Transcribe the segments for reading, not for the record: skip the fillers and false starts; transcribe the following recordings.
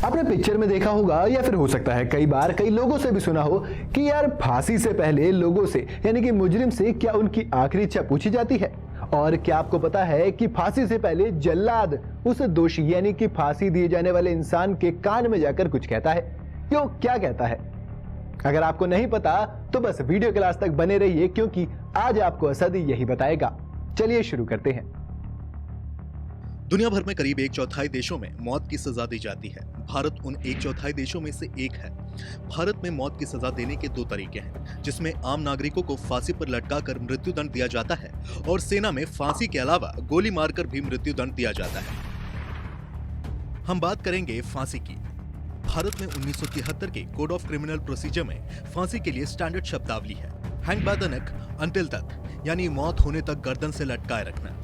आपने पिक्चर में देखा होगा या फिर हो सकता है कई बार कई लोगों से भी सुना हो कि यार फांसी से पहले लोगों से यानी कि मुजरिम से क्या उनकी आखिरी इच्छा पूछी जाती है। और क्या आपको पता है कि फांसी से पहले जल्लाद उस दोषी यानी कि फांसी दिए जाने वाले इंसान के कान में जाकर कुछ कहता है। क्यों, क्या कहता है? अगर आपको नहीं पता तो बस वीडियो के लास्ट तक बने रहिए, क्योंकि आज आपको असद यही बताएगा। चलिए शुरू करते हैं। दुनिया भर में करीब 1/4 देशों में मौत की सजा दी जाती है। भारत उन 1/4 देशों में से एक है। भारत में मौत की सजा देने के 2 तरीके हैं, जिसमें आम नागरिकों को फांसी पर लटकाकर मृत्युदंड दिया जाता है और सेना में फांसी के अलावा गोली मारकर भी मृत्युदंड दिया जाता है। हम बात करेंगे फांसी की। भारत में 1973 के कोड ऑफ क्रिमिनल प्रोसीजर में फांसी के लिए स्टैंडर्ड शब्दावली है, hang by the neck until death, यानी मौत होने तक गर्दन से लटकाए रखना।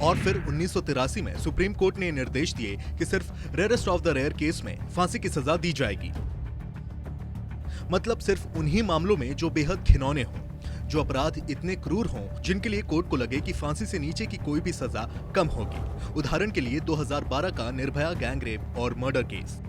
और फिर 1983 में सुप्रीम कोर्ट ने निर्देश दिए कि सिर्फ rarest of the rare case में फांसी की सजा दी जाएगी। मतलब सिर्फ उन्हीं मामलों में जो बेहद घिनौने हों, जो अपराध इतने क्रूर हों जिनके लिए कोर्ट को लगे कि फांसी से नीचे की कोई भी सजा कम होगी। उदाहरण के लिए 2012 का निर्भया गैंग रेप और मर्डर केस।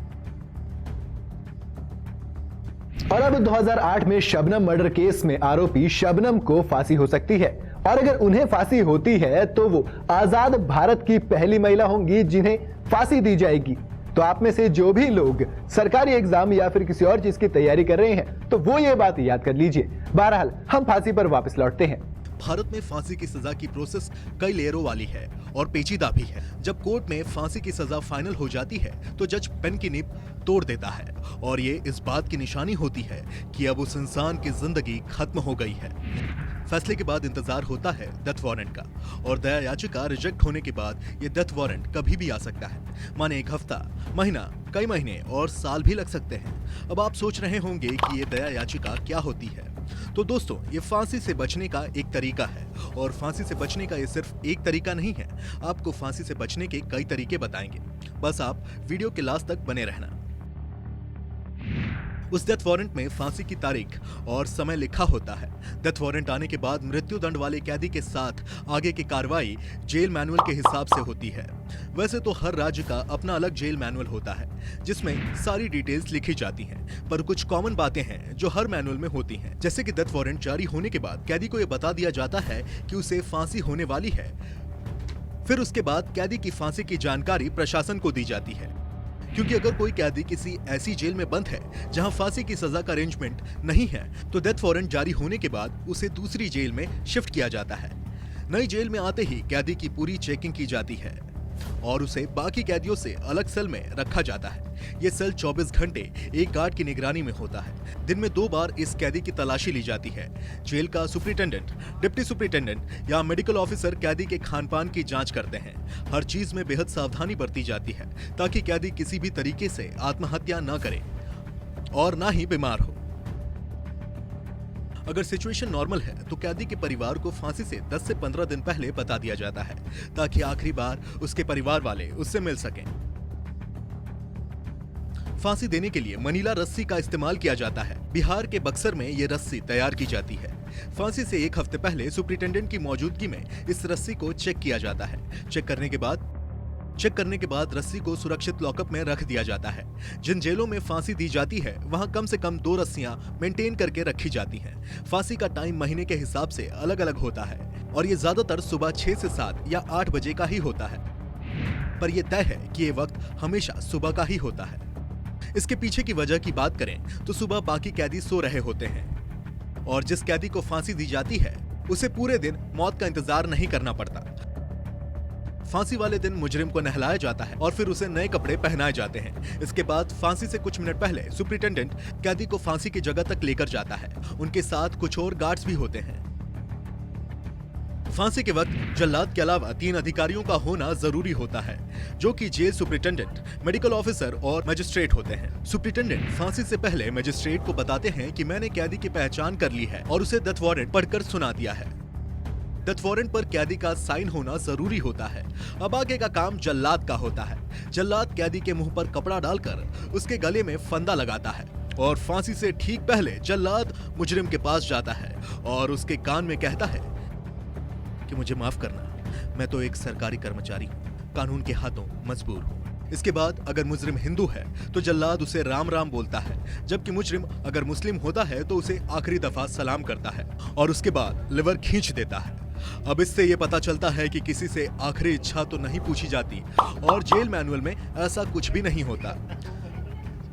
और अब 2008 में शबनम मर्डर केस में आरोपी शबनम को फांसी हो सकती है, और अगर उन्हें फांसी होती है तो वो आजाद भारत की पहली महिला होंगी जिन्हें फांसी दी जाएगी। तो आप में से जो भी लोग सरकारी एग्जाम या फिर किसी और चीज की तैयारी कर रहे हैं तो वो ये बात याद कर लीजिए। बहरहाल हम फांसी पर वापस लौटते हैं। भारत में फांसी की सजा की प्रोसेस कई लेयरों वाली है और पेचीदा भी है। जब कोर्ट में फांसी की सजा फाइनल हो जाती है तो जज पेन की निब तोड़ देता है और ये इस बात की निशानी होती है कि अब उस इंसान की जिंदगी खत्म हो गई है। फैसले के बाद इंतजार होता है डेथ वारंट का, और दया याचिका रिजेक्ट होने के बाद ये डेथ वारंट कभी भी आ सकता है। माने 1 हफ्ता, महीना, कई महीने और साल भी लग सकते हैं। अब आप सोच रहे होंगे कि ये दया याचिका क्या होती है। तो दोस्तों, ये फांसी से बचने का एक तरीका है, और फांसी से बचने का ये सिर्फ एक तरीका नहीं है। आपको फांसी से बचने के कई तरीके बताएंगे, बस आप वीडियो के लास्ट तक बने रहना। उस डेथ वारंट में फांसी की तारीख और समय लिखा होता है। डेथ वारंट आने के बाद मृत्यु दंड वाले कैदी के साथ आगे की कार्रवाई जेल मैनुअल के हिसाब से होती है। वैसे तो हर राज्य का अपना अलग जेल मैनुअल होता है जिसमें सारी डिटेल्स लिखी जाती हैं, पर कुछ कॉमन बातें हैं जो हर मैनुअल में होती हैं। जैसे कि डेथ वारंट जारी होने के बाद कैदी को यह बता दिया जाता है कि उसे फांसी होने वाली है। फिर उसके बाद कैदी की फांसी की जानकारी प्रशासन को दी जाती है, क्योंकि अगर कोई कैदी किसी ऐसी जेल में बंद है जहां फांसी की सजा का अरेंजमेंट नहीं है तो डेथ वारंट जारी होने के बाद उसे दूसरी जेल में शिफ्ट किया जाता है। नई जेल में आते ही कैदी की पूरी चेकिंग की जाती है और उसे बाकी कैदियों से अलग सेल में रखा जाता है। ये सेल 24 घंटे एक गार्ड की निगरानी में होता है। दिन में 2 बार इस कैदी की तलाशी ली जाती है। जेल का सुपरिटेंडेंट, डिप्टी सुपरिटेंडेंट या मेडिकल ऑफिसर कैदी के खान पान की जांच करते हैं। हर चीज में बेहद सावधानी बरती जाती है ताकि कैदी किसी भी तरीके से आत्महत्या न करे और ना ही बीमार हो। अगर सिचुएशन नॉर्मल है तो कैदी के परिवार को फांसी से 10 से 15 दिन पहले बता दिया जाता है ताकि आखिरी बार उसके परिवार वाले उससे मिल सकें। फांसी देने के लिए मनीला रस्सी का इस्तेमाल किया जाता है। बिहार के बक्सर में ये रस्सी तैयार की जाती है। फांसी से 1 हफ्ते पहले सुपरिटेंडेंट की मौजूदगी में इस रस्सी को चेक किया जाता है। चेक करने के बाद रस्सी को सुरक्षित लॉकअप में रख दिया जाता है। जिन जेलों में फांसी दी जाती है वहां कम से कम 2 रस्सियां मेंटेन करके रखी जाती हैं। फांसी का टाइम महीने के हिसाब से अलग अलग होता है और ये ज्यादातर सुबह 6 से 7 या 8 बजे का ही होता है, पर यह तय है कि ये वक्त हमेशा सुबह का ही होता है। इसके पीछे की वजह की बात करें तो सुबह बाकी कैदी सो रहे होते हैं और जिस कैदी को फांसी दी जाती है उसे पूरे दिन मौत का इंतजार नहीं करना पड़ता। फांसी वाले दिन मुजरिम को नहलाया जाता है और फिर उसे नए कपड़े पहनाए जाते हैं। इसके बाद फांसी से कुछ मिनट पहले सुपरिटेंडेंट कैदी को फांसी की जगह तक लेकर जाता है। उनके साथ कुछ और गार्ड्स भी होते हैं। फांसी के वक्त जल्लाद के अलावा 3 अधिकारियों का होना जरूरी होता है, जो कि जेल सुपरिटेंडेंट, मेडिकल ऑफिसर और मजिस्ट्रेट होते हैं। सुपरिटेंडेंट फांसी से पहले मजिस्ट्रेट को बताते हैं कि मैंने कैदी की पहचान कर ली है और उसे डेथ वारंट पढ़कर सुना दिया है। डेथ वारंट पर कैदी का साइन होना जरूरी होता है। अब आगे का काम जल्लाद का होता है। जल्लाद कैदी के मुंह पर कपड़ा डालकर उसके गले में फंदा लगाता है और फांसी से ठीक पहले जल्लाद मुजरिम के पास जाता है और उसके कान में कहता है कि मुझे माफ करना, मैं तो एक सरकारी कर्मचारी हूँ, कानून के हाथों मजबूर हूँ। इसके बाद अगर मुजरिम हिंदू है तो जल्लाद उसे राम राम बोलता है, जबकि मुजरिम अगर मुस्लिम होता है तो उसे आखिरी दफा सलाम करता है और उसके बाद लिवर खींच देता है। अब इससे ये पता चलता है कि किसी से आखिरी इच्छा तो नहीं पूछी जाती और जेल मैनुअल में ऐसा कुछ भी नहीं होता।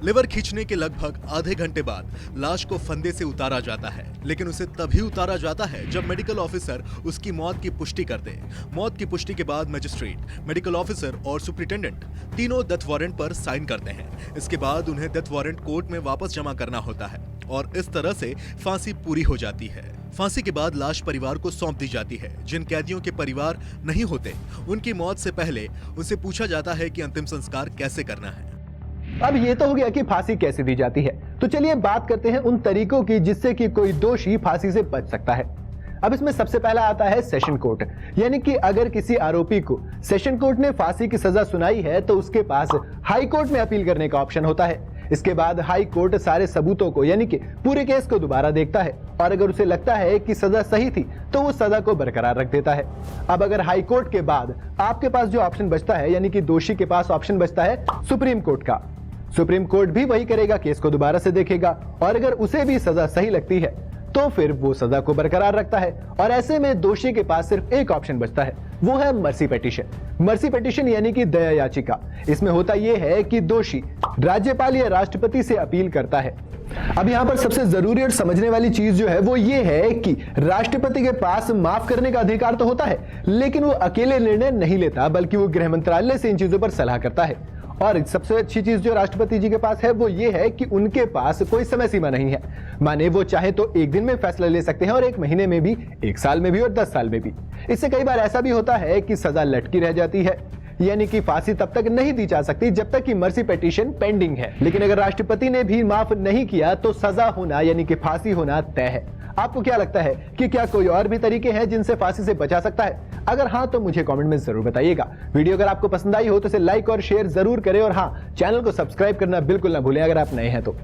लिवर खींचने के लगभग आधे घंटे बाद लाश को फंदे से उतारा जाता है, लेकिन उसे तभी उतारा जाता है जब मेडिकल ऑफिसर उसकी मौत की पुष्टि कर दे। मौत की पुष्टि के बाद मजिस्ट्रेट, मेडिकल ऑफिसर और सुप्रिंटेंडेंट तीनों डेथ वारंट पर साइन करते हैं। इसके बाद उन्हें डेथ वारंट कोर्ट में वापस जमा करना होता है और इस तरह से फांसी पूरी हो जाती है। फांसी के बाद लाश परिवार को सौंप दी जाती है। जिन कैदियों के परिवार नहीं होते, उनकी मौत से पहले उनसे पूछा जाता है कि अंतिम संस्कार कैसे करना है। अब ये तो हो गया कि फांसी कैसे दी जाती है, तो चलिए बात करते हैं उन तरीकों की जिससे कि कोई दोषी फांसी से बच सकता है। अब इसमें सबसे पहला आता है सेशन कोर्ट, यानी कि अगर किसी आरोपी को सेशन कोर्ट ने फांसी की सजा सुनाई है तो उसके पास हाई कोर्ट में अपील करने का ऑप्शन होता है। इसके बाद हाई कोर्ट सारे सबूतों को यानी कि पूरे केस को दोबारा देखता है और अगर उसे लगता है कि सजा सही थी तो वो सजा को बरकरार रख देता है। अब अगर हाई कोर्ट के बाद आपके पास जो ऑप्शन बचता है, यानी कि दोषी के पास ऑप्शन बचता है सुप्रीम कोर्ट का। सुप्रीम कोर्ट भी वही करेगा, केस को दोबारा से देखेगा और अगर उसे भी सजा सही लगती है तो फिर वो सजा को बरकरार रखता है और ऐसे में दोषी के पास सिर्फ एक ऑप्शन बचता है, वो है मर्सी पिटीशन। मर्सी पिटीशन यानी कि दया याचिका। इसमें होता यह है कि दोषी राज्यपाल या राष्ट्रपति से अपील करता है। अब यहाँ पर सबसे जरूरी और समझने वाली चीज जो है वो ये है कि राष्ट्रपति के पास माफ करने का अधिकार तो होता है, लेकिन वो अकेले निर्णय नहीं लेता, बल्कि वो गृह मंत्रालय से इन चीजों पर सलाह करता है। और सबसे अच्छी चीज जो राष्ट्रपति जी के पास है वो ये है कि उनके पास कोई समय सीमा नहीं है। माने वो चाहे तो एक दिन में फैसला ले सकते हैं और एक महीने में भी, एक साल में भी और 10 साल में भी। इससे कई बार ऐसा भी होता है कि सजा लटकी रह जाती है, यानी कि फांसी तब तक नहीं दी जा सकती जब तक कि मर्सी पिटीशन पेंडिंग है। लेकिन अगर राष्ट्रपति ने भी माफ नहीं किया तो सजा होना यानी कि फांसी होना तय है। आपको क्या लगता है कि क्या कोई और भी तरीके हैं जिनसे फांसी से बचा सकता है? अगर हाँ तो मुझे कमेंट में जरूर बताइएगा। वीडियो अगर आपको पसंद आई हो तो इसे लाइक और शेयर जरूर करें और हाँ, चैनल को सब्सक्राइब करना बिल्कुल ना भूलें अगर आप नए हैं तो।